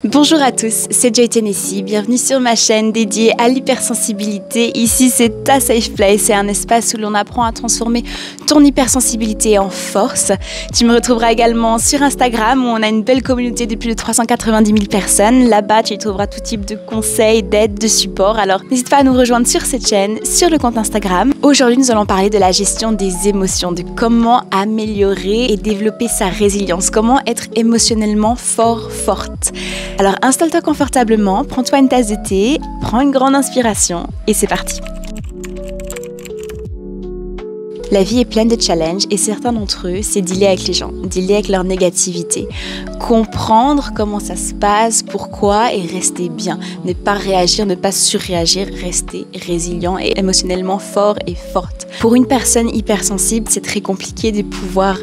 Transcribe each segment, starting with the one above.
Bonjour à tous, c'est Joy Tennessee, bienvenue sur ma chaîne dédiée à l'hypersensibilité. Ici c'est ta safe place, c'est un espace où l'on apprend à transformer ton hypersensibilité en force. Tu me retrouveras également sur Instagram où on a une belle communauté de plus de 390 000 personnes. Là-bas tu y trouveras tout type de conseils, d'aides, de support. Alors n'hésite pas à nous rejoindre sur cette chaîne, sur le compte Instagram. Aujourd'hui nous allons parler de la gestion des émotions, de comment améliorer et développer sa résilience, comment être émotionnellement forte. Alors installe-toi confortablement, prends-toi une tasse de thé, prends une grande inspiration et c'est parti. La vie est pleine de challenges et certains d'entre eux, c'est dealer avec les gens, dealer avec leur négativité, comprendre comment ça se passe, pourquoi et rester bien. Ne pas réagir, ne pas surréagir, rester résilient et émotionnellement fort et forte. Pour une personne hypersensible, c'est très compliqué de pouvoir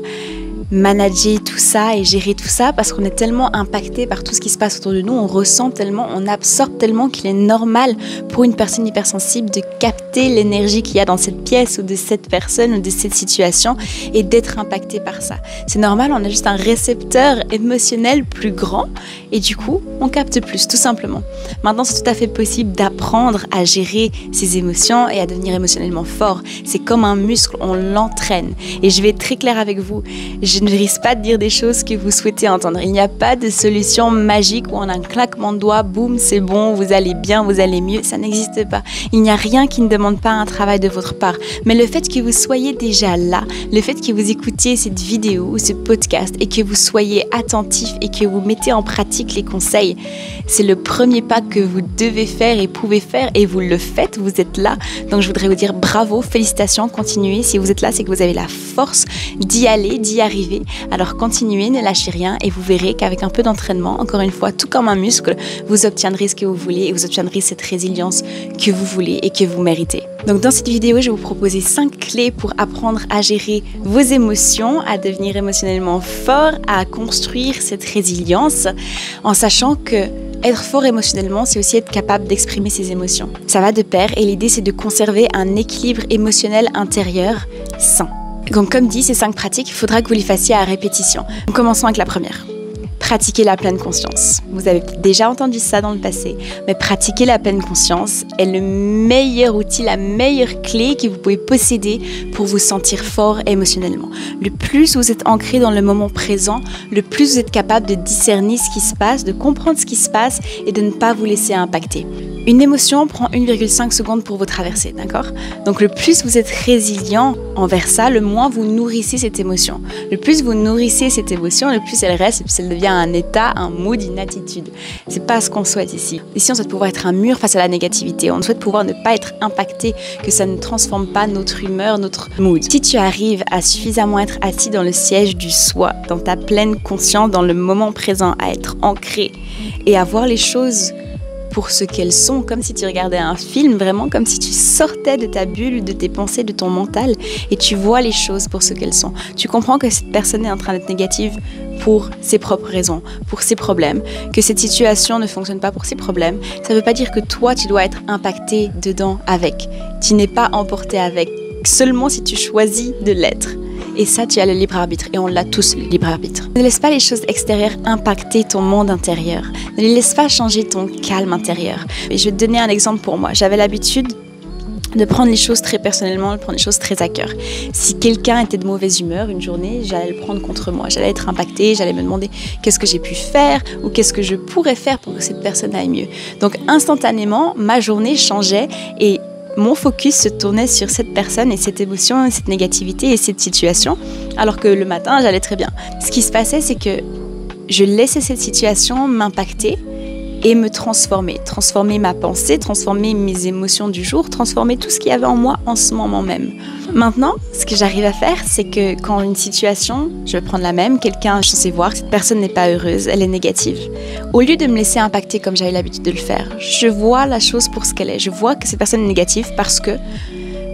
manager tout ça et gérer tout ça parce qu'on est tellement impacté par tout ce qui se passe autour de nous, on ressent tellement, on absorbe tellement qu'il est normal pour une personne hypersensible de capter l'énergie qu'il y a dans cette pièce ou de cette personne ou de cette situation et d'être impacté par ça. C'est normal, on a juste un récepteur émotionnel plus grand et du coup, on capte plus, tout simplement. Maintenant, c'est tout à fait possible d'apprendre à gérer ses émotions et à devenir émotionnellement fort. C'est comme un muscle, on l'entraîne. Et je vais être très claire avec vous, je ne risque pas de dire des choses que vous souhaitez entendre. Il n'y a pas de solution magique où en un claquement de doigts, boum, c'est bon, vous allez bien, vous allez mieux. Ça n'existe pas. Il n'y a rien qui ne demande pas un travail de votre part. Mais le fait que vous soyez déjà là, le fait que vous écoutiez cette vidéo ou ce podcast et que vous soyez attentif et que vous mettez en pratique les conseils, c'est le premier pas que vous devez faire et pouvez faire et vous le faites, vous êtes là. Donc je voudrais vous dire bravo, félicitations, continuez. Si vous êtes là, c'est que vous avez la force d'y aller, d'y arriver. Alors continuez, ne lâchez rien et vous verrez qu'avec un peu d'entraînement, encore une fois, tout comme un muscle, vous obtiendrez ce que vous voulez et vous obtiendrez cette résilience que vous voulez et que vous méritez. Donc dans cette vidéo, je vais vous proposer 5 clés pour apprendre à gérer vos émotions, à devenir émotionnellement fort, à construire cette résilience en sachant que être fort émotionnellement, c'est aussi être capable d'exprimer ses émotions. Ça va de pair et l'idée, c'est de conserver un équilibre émotionnel intérieur sain. Donc comme dit, ces 5 pratiques, il faudra que vous les fassiez à répétition. Commençons avec la première. Pratiquer la pleine conscience. Vous avez peut-être déjà entendu ça dans le passé, mais pratiquer la pleine conscience est le meilleur outil, la meilleure clé que vous pouvez posséder pour vous sentir fort émotionnellement. Le plus vous êtes ancré dans le moment présent, le plus vous êtes capable de discerner ce qui se passe, de comprendre ce qui se passe et de ne pas vous laisser impacter. Une émotion prend 1,5 secondes pour vous traverser, d'accord? Donc le plus vous êtes résilient envers ça, le moins vous nourrissez cette émotion. Le plus vous nourrissez cette émotion, le plus elle reste, le plus elle devient un état, un mood, une attitude. C'est pas ce qu'on souhaite ici. Ici, on souhaite pouvoir être un mur face à la négativité. On souhaite pouvoir ne pas être impacté, que ça ne transforme pas notre humeur, notre mood. Si tu arrives à suffisamment être assis dans le siège du soi, dans ta pleine conscience, dans le moment présent, à être ancré et à voir les choses pour ce qu'elles sont, comme si tu regardais un film, vraiment comme si tu sortais de ta bulle, de tes pensées, de ton mental et tu vois les choses pour ce qu'elles sont. Tu comprends que cette personne est en train d'être négative pour ses propres raisons, pour ses problèmes, que cette situation ne fonctionne pas pour ses problèmes. Ça ne veut pas dire que toi, tu dois être impacté dedans avec. Tu n'es pas emporté avec, seulement si tu choisis de l'être. Et ça, tu as le libre arbitre. Et on l'a tous, le libre arbitre. Ne laisse pas les choses extérieures impacter ton monde intérieur. Ne les laisse pas changer ton calme intérieur. Et je vais te donner un exemple pour moi. J'avais l'habitude de prendre les choses très personnellement, de prendre les choses très à cœur. Si quelqu'un était de mauvaise humeur une journée, j'allais le prendre contre moi. J'allais être impactée, j'allais me demander qu'est-ce que j'ai pu faire ou qu'est-ce que je pourrais faire pour que cette personne aille mieux. Donc instantanément, ma journée changeait et mon focus se tournait sur cette personne et cette émotion, cette négativité et cette situation, alors que le matin, j'allais très bien. Ce qui se passait, c'est que je laissais cette situation m'impacter et me transformer ma pensée, transformer mes émotions du jour, transformer tout ce qu'il y avait en moi en ce moment même. Maintenant, ce que j'arrive à faire, c'est que quand une situation, je vais prendre la même, quelqu'un est censé voir que cette personne n'est pas heureuse, elle est négative. Au lieu de me laisser impacter comme j'avais l'habitude de le faire, je vois la chose pour ce qu'elle est. Je vois que cette personne est négative parce que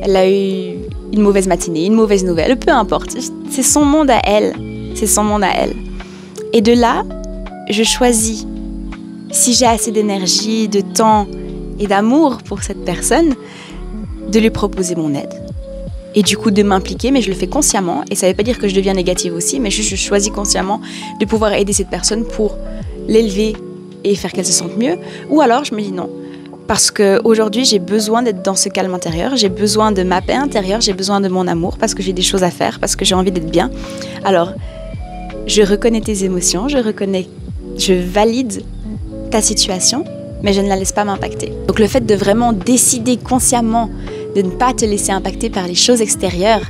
elle a eu une mauvaise matinée, une mauvaise nouvelle, peu importe. C'est son monde à elle. C'est son monde à elle. Et de là, je choisis, si j'ai assez d'énergie, de temps et d'amour pour cette personne, de lui proposer mon aide. Et du coup de m'impliquer, mais je le fais consciemment. Et ça ne veut pas dire que je deviens négative aussi, mais je choisis consciemment de pouvoir aider cette personne pour l'élever et faire qu'elle se sente mieux. Ou alors je me dis non. Parce qu'aujourd'hui, j'ai besoin d'être dans ce calme intérieur, j'ai besoin de ma paix intérieure, j'ai besoin de mon amour parce que j'ai des choses à faire, parce que j'ai envie d'être bien. Alors, je reconnais tes émotions, je valide ta situation, mais je ne la laisse pas m'impacter. Donc le fait de vraiment décider consciemment de ne pas te laisser impacter par les choses extérieures,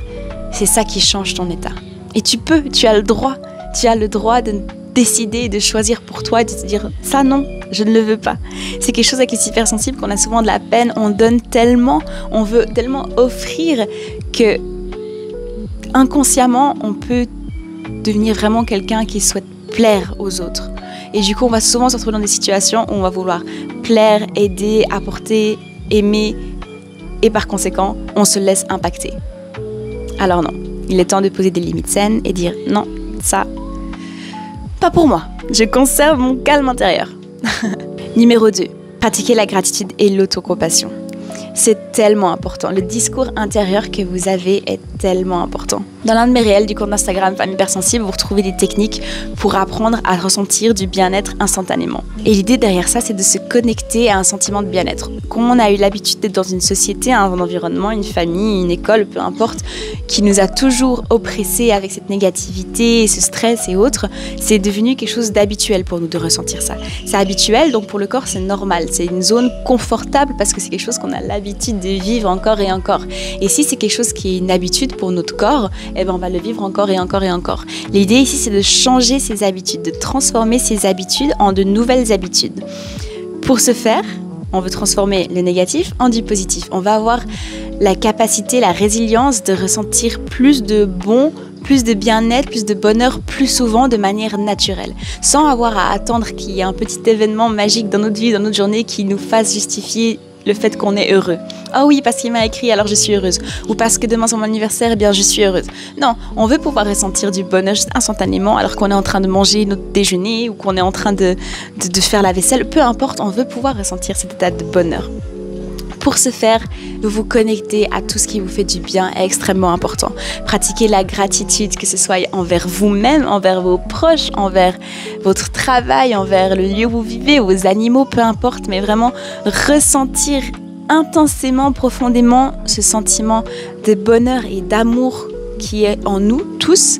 c'est ça qui change ton état. Et tu as le droit de décider, de choisir pour toi et de te dire « ça non, je ne le veux pas ». C'est quelque chose avec les hypersensibles qu'on a souvent de la peine, on donne tellement, on veut tellement offrir que inconsciemment on peut devenir vraiment quelqu'un qui souhaite plaire aux autres. Et du coup on va souvent se retrouver dans des situations où on va vouloir plaire, aider, apporter, aimer et par conséquent on se laisse impacter. Alors non, il est temps de poser des limites saines et dire « non, ça, pas pour moi, je conserve mon calme intérieur ». Numéro 2, pratiquer la gratitude et l'autocompassion. C'est tellement important. Le discours intérieur que vous avez est tellement important. Dans l'un de mes réels du compte Instagram Femme Hypersensible, vous retrouvez des techniques pour apprendre à ressentir du bien-être instantanément. Et l'idée derrière ça, c'est de se connecter à un sentiment de bien-être. Quand on a eu l'habitude d'être dans une société, un environnement, une famille, une école, peu importe, qui nous a toujours oppressés avec cette négativité, ce stress et autres, c'est devenu quelque chose d'habituel pour nous de ressentir ça. C'est habituel, donc pour le corps, c'est normal. C'est une zone confortable parce que c'est quelque chose qu'on a l'habitude de vivre encore et encore. Et si c'est quelque chose qui est une habitude pour notre corps, eh ben on va le vivre encore et encore et encore. L'idée ici, c'est de changer ses habitudes, de transformer ses habitudes en de nouvelles habitudes. Pour ce faire, on veut transformer le négatif en du positif. On va avoir la capacité, la résilience de ressentir plus de bon, plus de bien-être, plus de bonheur, plus souvent de manière naturelle, sans avoir à attendre qu'il y ait un petit événement magique dans notre vie, dans notre journée qui nous fasse justifier le fait qu'on est heureux. Ah oui, parce qu'il m'a écrit, alors je suis heureuse. Ou parce que demain c'est mon anniversaire, eh bien je suis heureuse. Non, on veut pouvoir ressentir du bonheur juste instantanément alors qu'on est en train de manger notre déjeuner ou qu'on est en train de faire la vaisselle. Peu importe, on veut pouvoir ressentir cet état de bonheur. Pour ce faire, vous connecter à tout ce qui vous fait du bien est extrêmement important. Pratiquer la gratitude, que ce soit envers vous-même, envers vos proches, envers votre travail, envers le lieu où vous vivez, vos animaux, peu importe, mais vraiment ressentir intensément, profondément ce sentiment de bonheur et d'amour qui est en nous tous.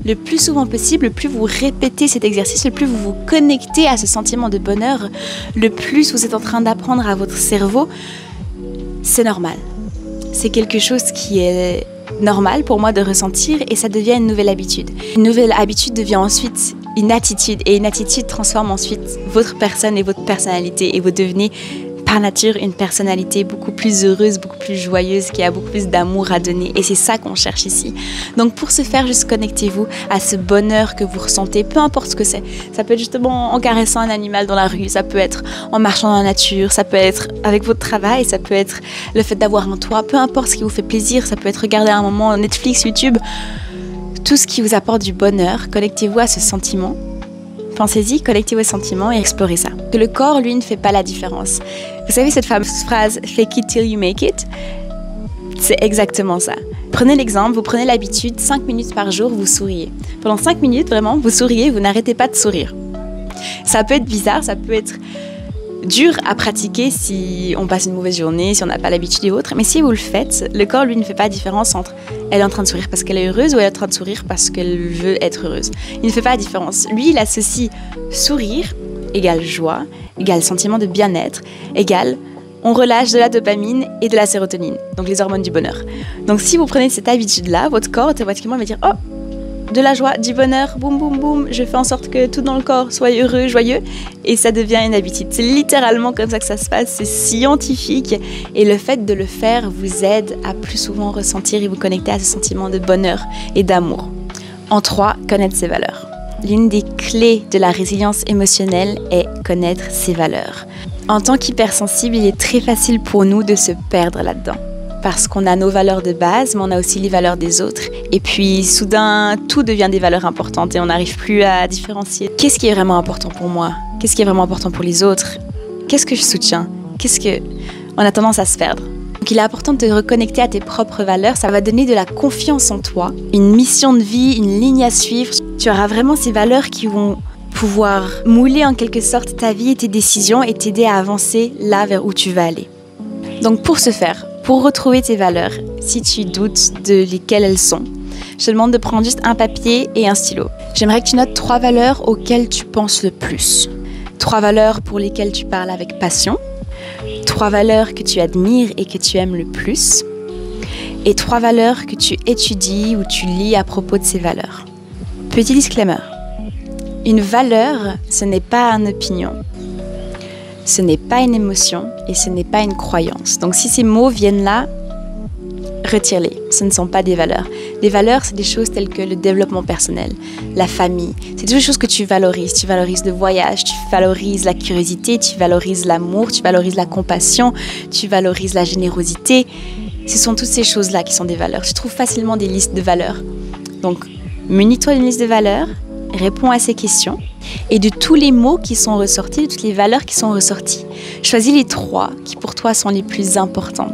Le plus souvent possible, le plus vous répétez cet exercice, le plus vous vous connectez à ce sentiment de bonheur, le plus vous êtes en train d'apprendre à votre cerveau. C'est normal. C'est quelque chose qui est normal pour moi de ressentir et ça devient une nouvelle habitude. Une nouvelle habitude devient ensuite une attitude et une attitude transforme ensuite votre personne et votre personnalité et vous devenez par nature une personnalité beaucoup plus heureuse, beaucoup plus joyeuse, qui a beaucoup plus d'amour à donner et c'est ça qu'on cherche ici. Donc pour ce faire, juste connectez-vous à ce bonheur que vous ressentez, peu importe ce que c'est. Ça peut être justement en caressant un animal dans la rue, ça peut être en marchant dans la nature, ça peut être avec votre travail, ça peut être le fait d'avoir un toit, peu importe ce qui vous fait plaisir, ça peut être regarder un moment Netflix, YouTube, tout ce qui vous apporte du bonheur, connectez-vous à ce sentiment. Pensez-y, connectez vos sentiments et explorez ça. Que le corps, lui, ne fait pas la différence. Vous savez cette fameuse phrase « fake it till you make it » C'est exactement ça. Prenez l'exemple, vous prenez l'habitude, 5 minutes par jour, vous souriez. Pendant 5 minutes, vraiment, vous souriez, vous n'arrêtez pas de sourire. Ça peut être bizarre, ça peut être dur à pratiquer si on passe une mauvaise journée, si on n'a pas l'habitude et autres. Mais si vous le faites, le corps, lui, ne fait pas la différence entre elle est en train de sourire parce qu'elle est heureuse ou elle est en train de sourire parce qu'elle veut être heureuse. Il ne fait pas la différence. Lui, il associe sourire égale joie, égale sentiment de bien-être, égale on relâche de la dopamine et de la sérotonine, donc les hormones du bonheur. Donc si vous prenez cette habitude-là, votre corps automatiquement va dire « Oh, de la joie, du bonheur, boum, boum, boum, je fais en sorte que tout dans le corps soit heureux, joyeux, et ça devient une habitude. » C'est littéralement comme ça que ça se passe, c'est scientifique, et le fait de le faire vous aide à plus souvent ressentir et vous connecter à ce sentiment de bonheur et d'amour. En 3, connaître ses valeurs. L'une des clés de la résilience émotionnelle est connaître ses valeurs. En tant qu'hypersensible, il est très facile pour nous de se perdre là-dedans. Parce qu'on a nos valeurs de base, mais on a aussi les valeurs des autres. Et puis, soudain, tout devient des valeurs importantes et on n'arrive plus à différencier. Qu'est-ce qui est vraiment important pour moi? Qu'est-ce qui est vraiment important pour les autres? Qu'est-ce que je soutiens? On a tendance à se perdre. Donc, il est important de te reconnecter à tes propres valeurs. Ça va donner de la confiance en toi, une mission de vie, une ligne à suivre. Tu auras vraiment ces valeurs qui vont pouvoir mouler en quelque sorte ta vie et tes décisions et t'aider à avancer là vers où tu vas aller. Donc pour ce faire, pour retrouver tes valeurs, si tu doutes de lesquelles elles sont, je te demande de prendre juste un papier et un stylo. J'aimerais que tu notes 3 valeurs auxquelles tu penses le plus. 3 valeurs pour lesquelles tu parles avec passion. 3 valeurs que tu admires et que tu aimes le plus. Et 3 valeurs que tu étudies ou tu lis à propos de ces valeurs. Petit disclaimer. Une valeur, ce n'est pas une opinion. Ce n'est pas une émotion et ce n'est pas une croyance. Donc si ces mots viennent là, retire-les. Ce ne sont pas des valeurs. Les valeurs, c'est des choses telles que le développement personnel, la famille. C'est des choses que tu valorises. Tu valorises le voyage, tu valorises la curiosité, tu valorises l'amour, tu valorises la compassion, tu valorises la générosité. Ce sont toutes ces choses-là qui sont des valeurs. Tu trouves facilement des listes de valeurs. Donc, munis-toi d'une liste de valeurs, réponds à ces questions. Et de tous les mots qui sont ressortis, de toutes les valeurs qui sont ressorties, choisis les 3 qui pour toi sont les plus importantes.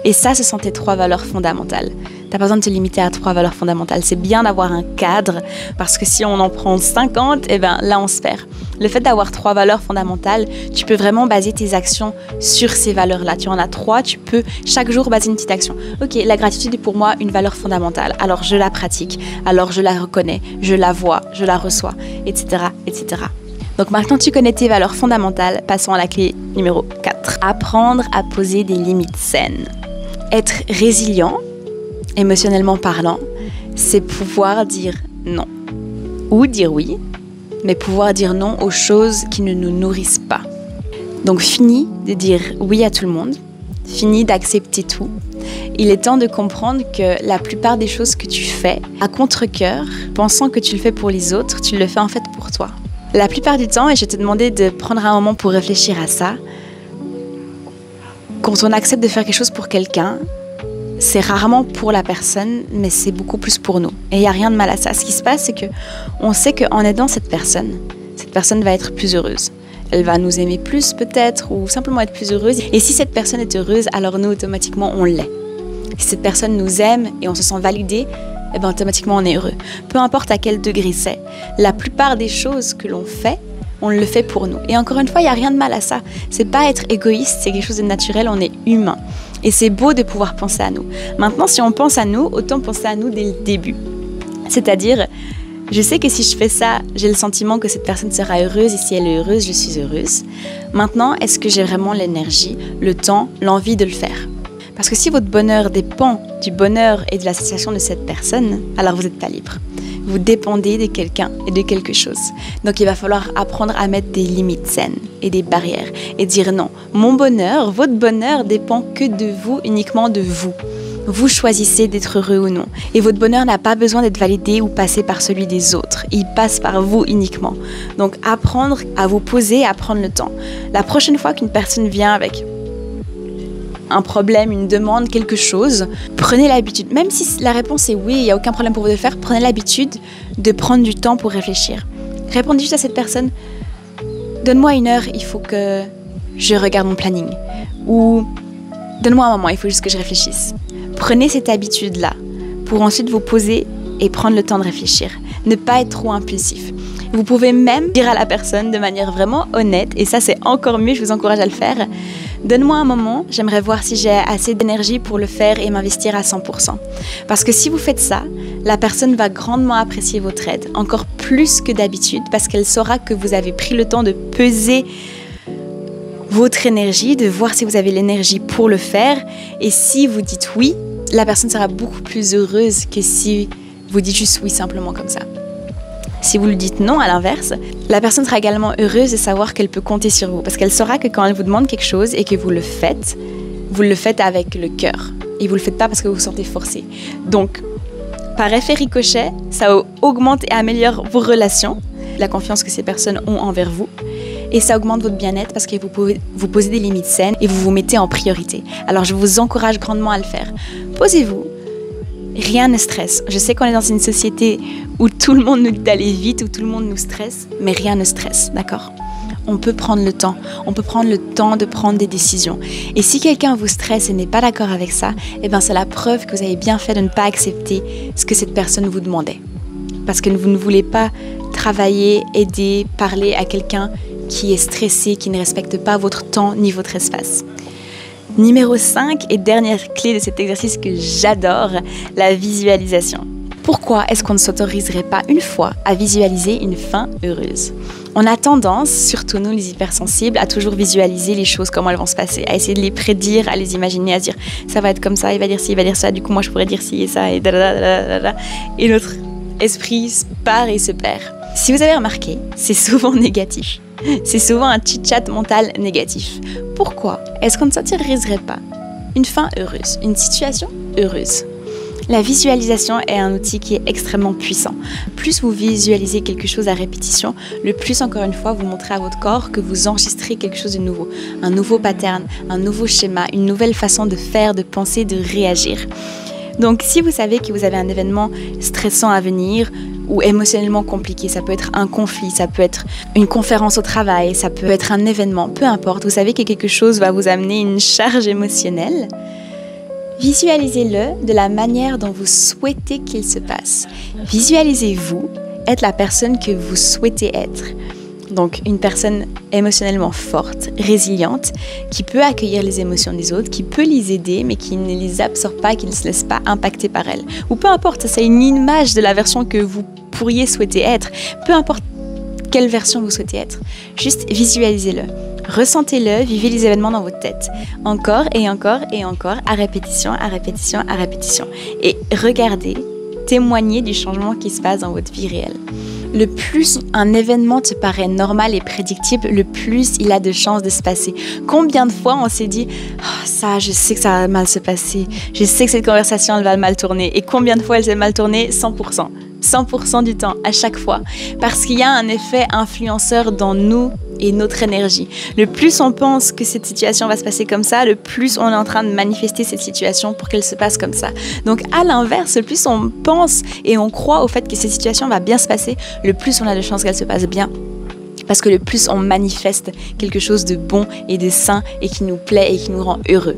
Et ça, ce sont tes 3 valeurs fondamentales. Tu n'as pas besoin de te limiter à 3 valeurs fondamentales. C'est bien d'avoir un cadre, parce que si on en prend 50, eh ben, là, on se perd. Le fait d'avoir 3 valeurs fondamentales, tu peux vraiment baser tes actions sur ces valeurs-là. Tu en as 3, tu peux chaque jour baser une petite action. Ok, la gratitude est pour moi une valeur fondamentale. Alors, je la pratique, alors je la reconnais, je la vois, je la reçois, etc., etc. Donc maintenant tu connais tes valeurs fondamentales, passons à la clé numéro 4. Apprendre à poser des limites saines. Être résilient, émotionnellement parlant, c'est pouvoir dire non. Ou dire oui, mais pouvoir dire non aux choses qui ne nous nourrissent pas. Donc fini de dire oui à tout le monde, fini d'accepter tout. Il est temps de comprendre que la plupart des choses que tu fais, à contre-cœur, pensant que tu le fais pour les autres, tu le fais en fait pour toi. La plupart du temps, et je vais te demander de prendre un moment pour réfléchir à ça, quand on accepte de faire quelque chose pour quelqu'un, c'est rarement pour la personne, mais c'est beaucoup plus pour nous. Et il n'y a rien de mal à ça. Ce qui se passe, c'est qu'on sait qu'en aidant cette personne va être plus heureuse. Elle va nous aimer plus peut-être, ou simplement être plus heureuse. Et si cette personne est heureuse, alors nous, automatiquement, on l'est. Si cette personne nous aime et on se sent validé, eh ben, automatiquement, on est heureux. Peu importe à quel degré c'est. La plupart des choses que l'on fait, on le fait pour nous. Et encore une fois, il n'y a rien de mal à ça. C'est pas être égoïste, c'est quelque chose de naturel, on est humain. Et c'est beau de pouvoir penser à nous. Maintenant, si on pense à nous, autant penser à nous dès le début. C'est-à-dire, je sais que si je fais ça, j'ai le sentiment que cette personne sera heureuse et si elle est heureuse, je suis heureuse. Maintenant, est-ce que j'ai vraiment l'énergie, le temps, l'envie de le faire ? Parce que si votre bonheur dépend du bonheur et de l'association de cette personne, alors vous n'êtes pas libre. Vous dépendez de quelqu'un et de quelque chose. Donc il va falloir apprendre à mettre des limites saines et des barrières et dire non. Mon bonheur, votre bonheur dépend que de vous, uniquement de vous. Vous choisissez d'être heureux ou non. Et votre bonheur n'a pas besoin d'être validé ou passé par celui des autres. Il passe par vous uniquement. Donc apprendre à vous poser, à prendre le temps. La prochaine fois qu'une personne vient avec un problème, une demande, quelque chose, prenez l'habitude, même si la réponse est oui, il n'y a aucun problème pour vous de le faire, prenez l'habitude de prendre du temps pour réfléchir. Répondez juste à cette personne, donne-moi 1 heure, il faut que je regarde mon planning. Ou donne-moi un moment, il faut juste que je réfléchisse. Prenez cette habitude-là pour ensuite vous poser et prendre le temps de réfléchir. Ne pas être trop impulsif. Vous pouvez même dire à la personne de manière vraiment honnête, et ça c'est encore mieux, je vous encourage à le faire. Donne-moi un moment, j'aimerais voir si j'ai assez d'énergie pour le faire et m'investir à 100%. Parce que si vous faites ça, la personne va grandement apprécier votre aide, encore plus que d'habitude, parce qu'elle saura que vous avez pris le temps de peser votre énergie, de voir si vous avez l'énergie pour le faire. Et si vous dites oui, la personne sera beaucoup plus heureuse que si vous dites juste oui simplement comme ça. Si vous lui dites non, à l'inverse, la personne sera également heureuse de savoir qu'elle peut compter sur vous. Parce qu'elle saura que quand elle vous demande quelque chose et que vous le faites avec le cœur. Et vous ne le faites pas parce que vous vous sentez forcé. Donc, par effet ricochet, ça augmente et améliore vos relations, la confiance que ces personnes ont envers vous. Et ça augmente votre bien-être parce que vous pouvez vous poser des limites saines et vous vous mettez en priorité. Alors, je vous encourage grandement à le faire. Posez-vous. Rien ne stresse. Je sais qu'on est dans une société où tout le monde nous dit d'aller vite, où tout le monde nous stresse, mais rien ne stresse, d'accord ? On peut prendre le temps. On peut prendre le temps de prendre des décisions. Et si quelqu'un vous stresse et n'est pas d'accord avec ça, eh ben c'est la preuve que vous avez bien fait de ne pas accepter ce que cette personne vous demandait. parce que vous ne voulez pas travailler, aider, parler à quelqu'un qui est stressé, qui ne respecte pas votre temps ni votre espace. Numéro 5 et dernière clé de cet exercice que j'adore, la visualisation. Pourquoi est-ce qu'on ne s'autoriserait pas une fois à visualiser une fin heureuse? On a tendance, surtout nous les hypersensibles, à toujours visualiser les choses, comment elles vont se passer, à essayer de les prédire, à les imaginer, à se dire ça va être comme ça, il va dire ci, il va dire ça, du coup moi je pourrais dire ci et ça, et et notre esprit part et se perd. Si vous avez remarqué, c'est souvent négatif. C'est souvent un chit-chat mental négatif. Pourquoi est-ce qu'on ne s'autoriserait pas une fin heureuse, une situation heureuse? La visualisation est un outil qui est extrêmement puissant. Plus vous visualisez quelque chose à répétition, le plus, encore une fois, vous montrez à votre corps que vous enregistrez quelque chose de nouveau. Un nouveau pattern, un nouveau schéma, une nouvelle façon de faire, de penser, de réagir. Donc, si vous savez que vous avez un événement stressant à venir ou émotionnellement compliqué, ça peut être un conflit, ça peut être une conférence au travail, ça peut être un événement, peu importe, vous savez que quelque chose va vous amener une charge émotionnelle, visualisez-le de la manière dont vous souhaitez qu'il se passe. Visualisez-vous être la personne que vous souhaitez être. Donc, une personne émotionnellement forte, résiliente, qui peut accueillir les émotions des autres, qui peut les aider, mais qui ne les absorbe pas, qui ne se laisse pas impacter par elles. Ou peu importe, c'est une image de la version que vous pourriez souhaiter être. Peu importe quelle version vous souhaitez être. Juste visualisez-le. Ressentez-le, vivez les événements dans votre tête. Encore et encore et encore, à répétition, à répétition, à répétition. Et regardez, témoignez du changement qui se passe dans votre vie réelle. Le plus un événement te paraît normal et prédictible, le plus il a de chances de se passer. Combien de fois on s'est dit oh, ça, je sais que ça va mal se passer, je sais que cette conversation elle va mal tourner. Et combien de fois elle s'est mal tournée? 100%. 100% du temps, à chaque fois. Parce qu'il y a un effet influenceur dans nous et notre énergie. Le plus on pense que cette situation va se passer comme ça, le plus on est en train de manifester cette situation pour qu'elle se passe comme ça. Donc à l'inverse, le plus on pense et on croit au fait que cette situation va bien se passer, le plus on a de chances qu'elle se passe bien. Parce que le plus on manifeste quelque chose de bon et de sain et qui nous plaît et qui nous rend heureux.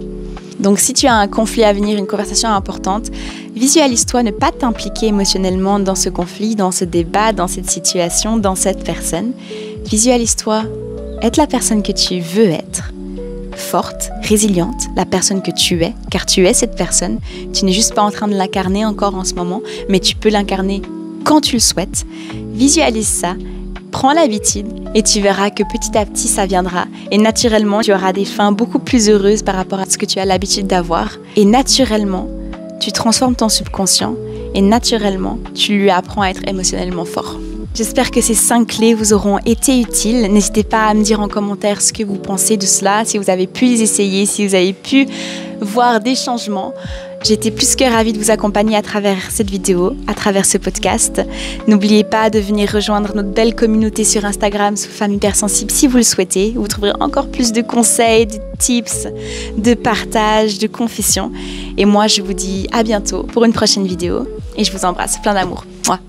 Donc si tu as un conflit à venir, une conversation importante, visualise-toi ne pas t'impliquer émotionnellement dans ce conflit, dans ce débat, dans cette situation, dans cette personne. Visualise-toi être la personne que tu veux être, forte, résiliente, la personne que tu es, car tu es cette personne. Tu n'es juste pas en train de l'incarner encore en ce moment, mais tu peux l'incarner quand tu le souhaites. Visualise ça. Prends l'habitude et tu verras que petit à petit ça viendra et naturellement tu auras des fins beaucoup plus heureuses par rapport à ce que tu as l'habitude d'avoir et naturellement tu transformes ton subconscient et naturellement tu lui apprends à être émotionnellement fort. J'espère que ces 5 clés vous auront été utiles. N'hésitez pas à me dire en commentaire ce que vous pensez de cela, si vous avez pu les essayer, si vous avez pu voir des changements. J'étais plus que ravie de vous accompagner à travers cette vidéo, à travers ce podcast. N'oubliez pas de venir rejoindre notre belle communauté sur Instagram sous Femme Hypersensible si vous le souhaitez. Vous trouverez encore plus de conseils, de tips, de partage, de confessions. Et moi, je vous dis à bientôt pour une prochaine vidéo et je vous embrasse plein d'amour. Mouah.